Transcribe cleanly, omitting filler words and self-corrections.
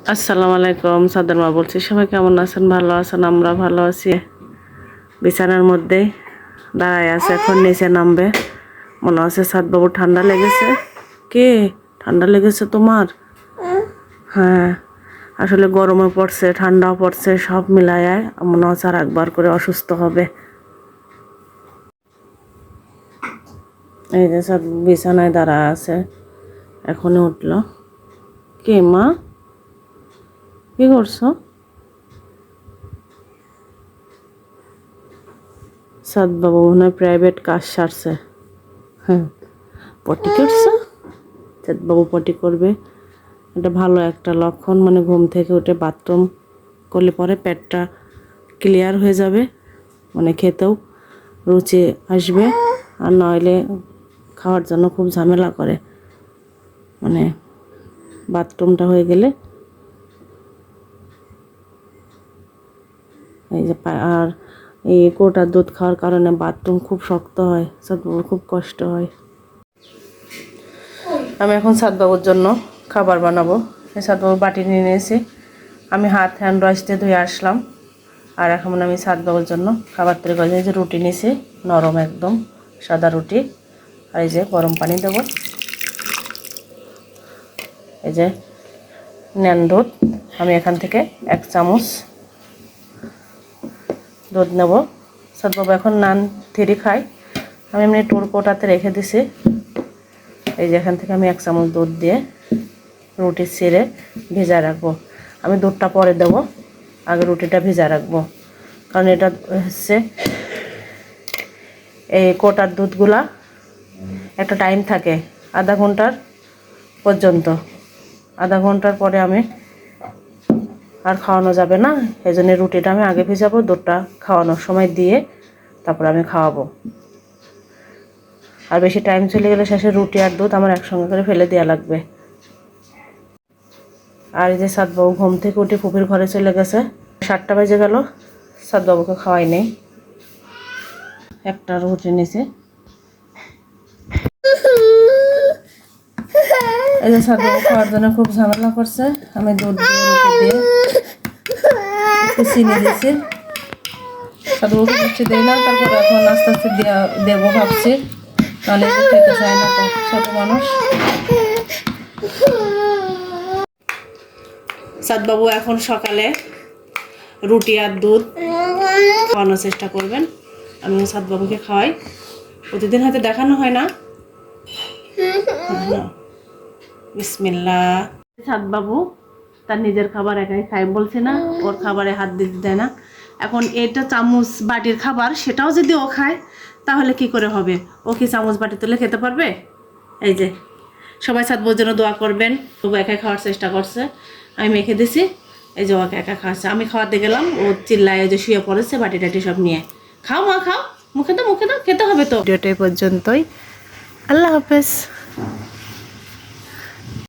আসসালামু আলাইকুম, সাদ্দার মা বলছি। সবাই কেমন আছেন? ভালো আছেন? আমরা ভালো আছি। বিছানার মধ্যে দাঁড়ায় আছে, এখন নিচে নামবে। মনে হচ্ছে সাদবাবু ঠান্ডা লেগেছে। কে ঠান্ডা লেগেছে তোমার? হ্যাঁ, আসলে গরমও পড়ছে, ঠান্ডাও পড়ছে, সব মিলায় মনে হচ্ছে আর একবার করে অসুস্থ হবে। এই যে সব বিছানায় দাঁড়া আছে, এখনই উঠলো। কে মা, কি করছো? সাদবাবু মনে হয় প্রাইভেট কাজ সারছে। হ্যাঁ, পটি করছো? সাদবাবু পটি করবে, এটা ভালো একটা লক্ষণ। মানে ঘুম থেকে উঠে বাথরুম করলে পরে পেটটা ক্লিয়ার হয়ে যাবে, মানে খেতেও রুচি আসবে। আর নইলে খাওয়ার জন্য খুব ঝামেলা করে, মানে বাথরুমটা হয়ে গেলে। এই যে আর এই কোটার দুধ খাওয়ার কারণে বাথরুম খুব শক্ত হয়, সাদবাবুর খুব কষ্ট হয়। আমি এখন সাদবাবুর জন্য খাবার বানাবো। এই সাদবাবুর বাটি নিয়ে নিয়েছি, আমি হাত হ্যান্ড ওয়াশ দিয়ে ধুয়ে আসলাম। আর এখন আমি সাদবাবুর জন্য খাবার তৈরি করেছি। এই যে রুটি নিয়েছি, নরম একদম সাদা রুটি। আর এই যে গরম পানি দেব। এই যে নেন দুধ, আমি এখান থেকে 1 চামচ দুধ নেব। সাদবাবু এখন নান থিরি খাই, আমি এমনি টুর কোটাতে রেখে দিছি। এই যে এখান থেকে আমি 1 চামচ দুধ দিয়ে রুটি ছিঁড়ে ভেজা রাখবো। আমি দুধটা পরে দেবো, আগে রুটিটা ভেজা রাখবো। কারণ এটা হচ্ছে এই কোটার দুধগুলা একটা টাইম থাকে, আধা ঘন্টার পর্যন্ত। আধা ঘন্টার পরে আমি আর খাওয়ানো যাবে না, এই জন্য রুটিটা আমি আগে ভেজাবো, দুধটা খাওয়ানোর সময় দিয়ে তারপর আমি খাওয়াবো। আর বেশি টাইম চলে গেলে শেষে রুটি আর দুধ আমার একসঙ্গে করে ফেলে দেওয়া লাগবে। আর এই যে সাদবাবু ঘুম থেকে উঠে ফুপির ঘরে চলে গেছে। 7টা বেজে গেল, সাদবাবুকে খাওয়াই নেই। একটা রুটি নিছে। এই যে সাদবাবু খাওয়ার জন্য খুব ঝামেলা করছে। আমি দুধ দিয়ে রুটি দিয়ে একটু চিনি দিয়েছি। সাদবাবুকে মিষ্টি দিই না, তারপর এখন আস্তে আস্তে দেবো ভাবছি, তাহলে খেতে চায় না তো, ছোট মানুষ। সাদবাবু এখন সকালে রুটি আর দুধ খাওয়ানোর চেষ্টা করবেন। আমি সাদবাবুকে খাওয়াই, প্রতিদিন হয়তো দেখানো হয় না। বিসমিল্লাহ। সাদবাবু তার নিজের খাবার একাই খাই বলছে না, ওর খাবারে হাত দিতে দেয় না। এখন এটা চামচ বাটির খাবার, সেটাও যদি ও খায় তাহলে কি করে হবে? ও কি চামচ বাটি তুলে খেতে পারবে? এই যে সবাই সাদবাবুর জন্য দোয়া করবেন। তবু একাই খাওয়ার চেষ্টা করছে, আমি মেখে দিছি। এই যে ওকে একা খাওয়াচ্ছে, আমি খাওয়াতে গেলাম ও চিল্লায়, যে শুয়ে পড়েছে বাটি টাটি সব নিয়ে। খাও মা খাও, মুখে দাও মুখে দাও, খেতে হবে তো। ভিডিওটা পর্যন্তই, আল্লাহ হাফেজ।